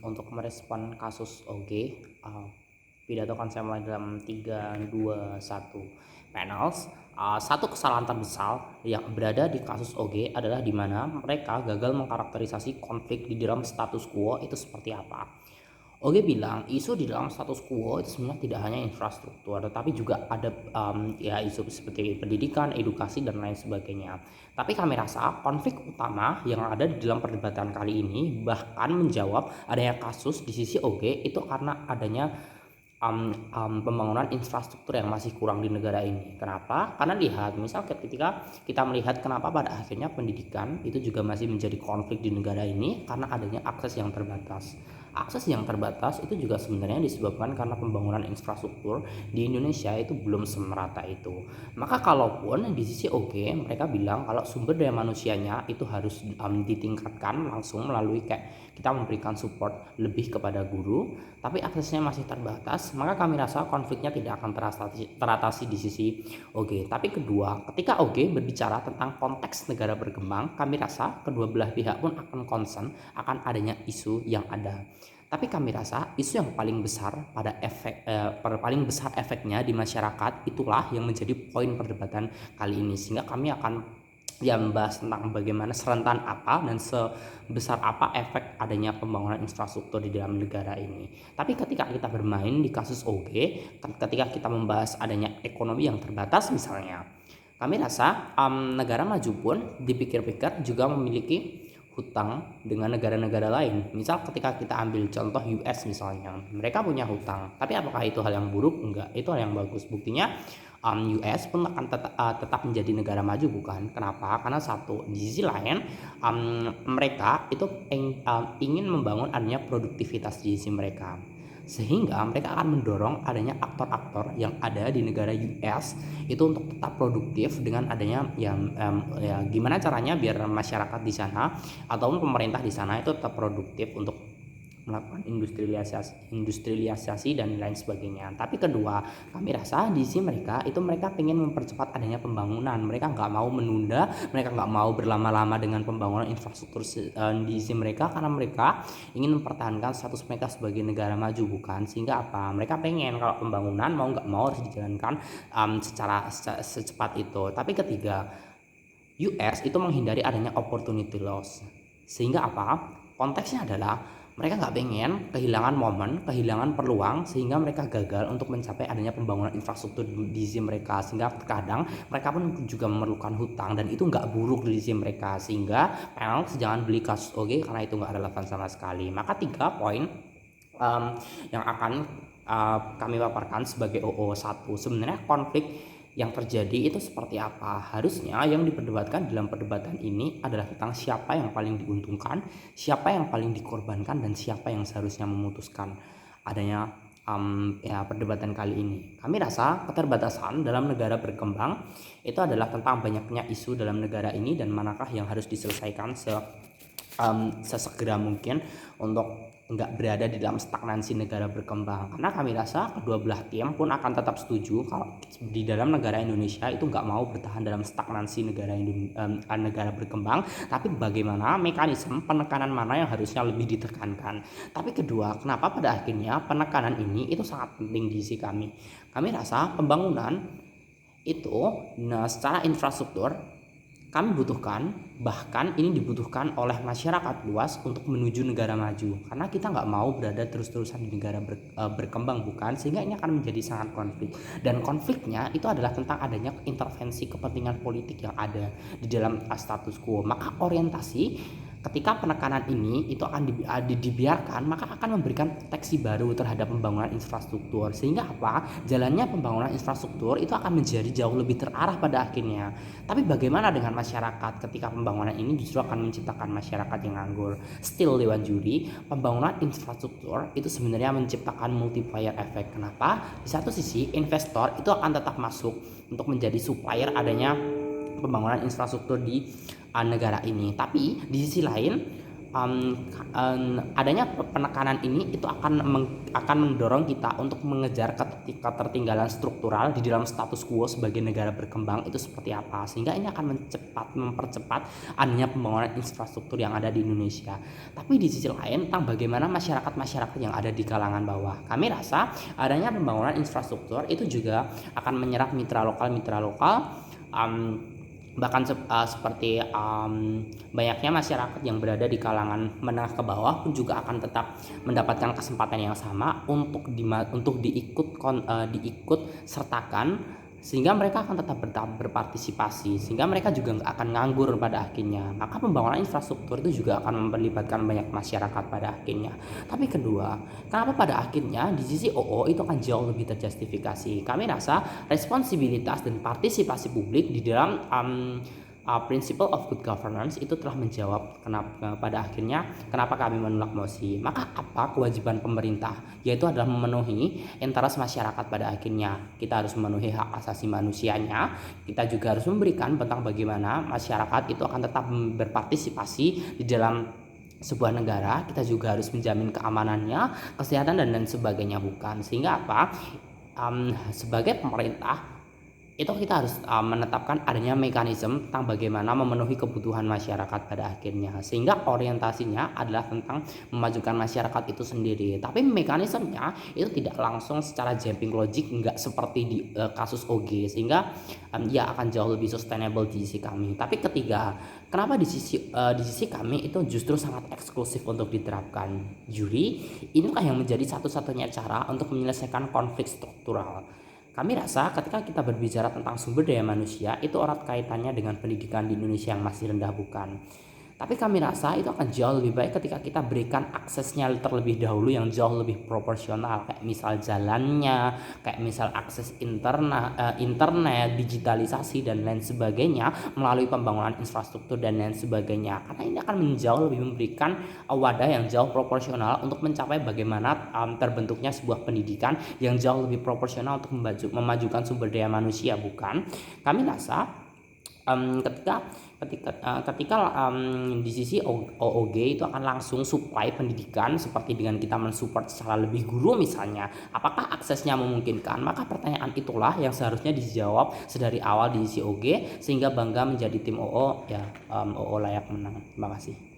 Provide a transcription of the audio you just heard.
Untuk merespon kasus OG, pidato kan saya mulai dalam 3, 2, 1 panels. Satu kesalahan terbesar yang berada di kasus OG adalah di mana mereka gagal mengkarakterisasi konflik di dalam status quo itu seperti apa. Oge bilang isu di dalam status quo itu sebenarnya tidak hanya infrastruktur, tetapi juga ada ya isu seperti pendidikan, edukasi dan lain sebagainya. Tapi kami rasa konflik utama yang ada di dalam perdebatan kali ini bahkan menjawab adanya kasus di sisi Oge itu karena adanya pembangunan infrastruktur yang masih kurang di negara ini. Kenapa? Karena lihat, misal ketika kita melihat kenapa pada akhirnya pendidikan itu juga masih menjadi konflik di negara ini karena adanya akses yang terbatas. Akses yang terbatas itu juga sebenarnya disebabkan karena pembangunan infrastruktur di Indonesia itu belum semerata itu. Maka kalaupun di sisi OG mereka bilang kalau sumber daya manusianya itu harus ditingkatkan langsung melalui kayak kita memberikan support lebih kepada guru, tapi aksesnya masih terbatas, maka kami rasa konfliknya tidak akan teratasi di sisi OG. Tapi kedua, ketika OG berbicara tentang konteks negara berkembang, kami rasa kedua belah pihak pun akan concern akan adanya isu yang ada. Tapi kami rasa isu yang paling besar paling besar efeknya di masyarakat itulah yang menjadi poin perdebatan kali ini, sehingga kami akan membahas tentang bagaimana serentan apa dan sebesar apa efek adanya pembangunan infrastruktur di dalam negara ini. Tapi ketika kita bermain di kasus OG, ketika kita membahas adanya ekonomi yang terbatas misalnya, kami rasa negara maju pun dipikir-pikir juga memiliki hutang dengan negara-negara lain. Misal ketika kita ambil contoh US misalnya, mereka punya hutang. Tapi apakah itu hal yang buruk? Enggak, itu hal yang bagus. Buktinya US pun akan tetap menjadi negara maju, bukan? Kenapa? Karena satu, di sisi lain mereka itu ingin membangun adanya produktivitas di sisi mereka, sehingga mereka akan mendorong adanya aktor-aktor yang ada di negara US itu untuk tetap produktif dengan adanya yang ya gimana caranya biar masyarakat di sana ataupun pemerintah di sana itu tetap produktif untuk melakukan industrialisasi dan lain sebagainya. Tapi kedua, kami rasa di sini mereka ingin mempercepat adanya pembangunan. Mereka nggak mau menunda, mereka nggak mau berlama-lama dengan pembangunan infrastruktur di sini mereka, karena mereka ingin mempertahankan status mereka sebagai negara maju, bukan? Sehingga apa? Mereka pengen kalau pembangunan mau nggak mau harus dijalankan secara secepat itu. Tapi ketiga, US itu menghindari adanya opportunity loss. Sehingga apa? Konteksnya adalah mereka nggak pengen kehilangan momen, kehilangan peluang, sehingga mereka gagal untuk mencapai adanya pembangunan infrastruktur di sisi mereka. Sehingga terkadang mereka pun juga memerlukan hutang, dan itu nggak buruk di sisi mereka. Sehingga memang jangan beli kasus OG karena itu nggak relevan sama sekali. Maka 3 poin yang akan kami paparkan sebagai OO1. Sebenarnya konflik yang terjadi itu seperti apa? Harusnya yang diperdebatkan dalam perdebatan ini adalah tentang siapa yang paling diuntungkan, siapa yang paling dikorbankan, dan siapa yang seharusnya memutuskan adanya perdebatan kali ini. Kami rasa keterbatasan dalam negara berkembang itu adalah tentang banyaknya isu dalam negara ini dan manakah yang harus diselesaikan sesegera mungkin untuk nggak berada di dalam stagnansi negara berkembang. Karena kami rasa kedua belah tim pun akan tetap setuju kalau di dalam negara Indonesia itu nggak mau bertahan dalam stagnansi negara berkembang, tapi bagaimana mekanisme penekanan mana yang harusnya lebih ditekankan. Tapi kedua, kenapa pada akhirnya penekanan ini itu sangat penting di sisi kami. Kami rasa pembangunan itu secara infrastruktur kami butuhkan, bahkan ini dibutuhkan oleh masyarakat luas untuk menuju negara maju, karena kita nggak mau berada terus-terusan di negara berkembang, bukan? Sehingga ini akan menjadi sangat konflik, dan konfliknya itu adalah tentang adanya intervensi kepentingan politik yang ada di dalam status quo. Maka orientasi ketika penekanan ini itu akan dibiarkan, maka akan memberikan proteksi baru terhadap pembangunan infrastruktur, sehingga apa? Jalannya pembangunan infrastruktur itu akan menjadi jauh lebih terarah pada akhirnya. Tapi bagaimana dengan masyarakat ketika pembangunan ini justru akan menciptakan masyarakat yang nganggur? Still Dewan Juri, pembangunan infrastruktur itu sebenarnya menciptakan multiplier effect. Kenapa? Di satu sisi investor itu akan tetap masuk untuk menjadi supplier adanya pembangunan infrastruktur di negara ini. Tapi di sisi lain adanya penekanan ini itu akan mendorong kita untuk mengejar ketertinggalan struktural di dalam status quo sebagai negara berkembang itu seperti apa, sehingga ini akan mempercepat adanya pembangunan infrastruktur yang ada di Indonesia. Tapi di sisi lain tentang bagaimana masyarakat yang ada di kalangan bawah, kami rasa adanya pembangunan infrastruktur itu juga akan menyerap mitra lokal bahkan seperti banyaknya masyarakat yang berada di kalangan menengah ke bawah pun juga akan tetap mendapatkan kesempatan yang sama untuk diikut sertakan, sehingga mereka akan tetap berpartisipasi, sehingga mereka juga nggak akan nganggur pada akhirnya. Maka pembangunan infrastruktur itu juga akan melibatkan banyak masyarakat pada akhirnya. Tapi kedua, kenapa pada akhirnya di sisi OO itu akan jauh lebih terjustifikasi? Kami rasa responsibilitas dan partisipasi publik di dalam principle of good governance itu telah menjawab pada akhirnya kenapa kami menolak mosi. Maka apa kewajiban pemerintah? Yaitu adalah memenuhi interest masyarakat pada akhirnya. Kita harus memenuhi hak asasi manusianya. Kita juga harus memberikan tentang bagaimana masyarakat itu akan tetap berpartisipasi di dalam sebuah negara. Kita juga harus menjamin keamanannya, kesehatan dan lain sebagainya, bukan. Sehingga apa? Sebagai pemerintah itu kita harus menetapkan adanya mekanisme tentang bagaimana memenuhi kebutuhan masyarakat pada akhirnya, sehingga orientasinya adalah tentang memajukan masyarakat itu sendiri. Tapi mekanismenya itu tidak langsung secara jumping logic, nggak seperti di kasus OG, sehingga ya akan jauh lebih sustainable di sisi kami. Tapi ketiga, kenapa di sisi kami itu justru sangat eksklusif untuk diterapkan juri? Inilah yang menjadi satu-satunya cara untuk menyelesaikan konflik struktural. Kami rasa ketika kita berbicara tentang sumber daya manusia itu erat kaitannya dengan pendidikan di Indonesia yang masih rendah, bukan? Tapi kami rasa itu akan jauh lebih baik ketika kita berikan aksesnya terlebih dahulu yang jauh lebih proporsional, kayak misal jalannya, kayak misal akses internet, digitalisasi dan lain sebagainya melalui pembangunan infrastruktur dan lain sebagainya. Karena ini akan jauh lebih memberikan wadah yang jauh proporsional untuk mencapai bagaimana terbentuknya sebuah pendidikan yang jauh lebih proporsional untuk memajukan sumber daya manusia, bukan? Kami rasa ketika di sisi OOG itu akan langsung supply pendidikan seperti dengan kita mensupport secara lebih guru misalnya, apakah aksesnya memungkinkan? Maka pertanyaan itulah yang seharusnya dijawab sedari awal di sisi OG, sehingga bangga menjadi tim OO ya. OO layak menang. Terima kasih.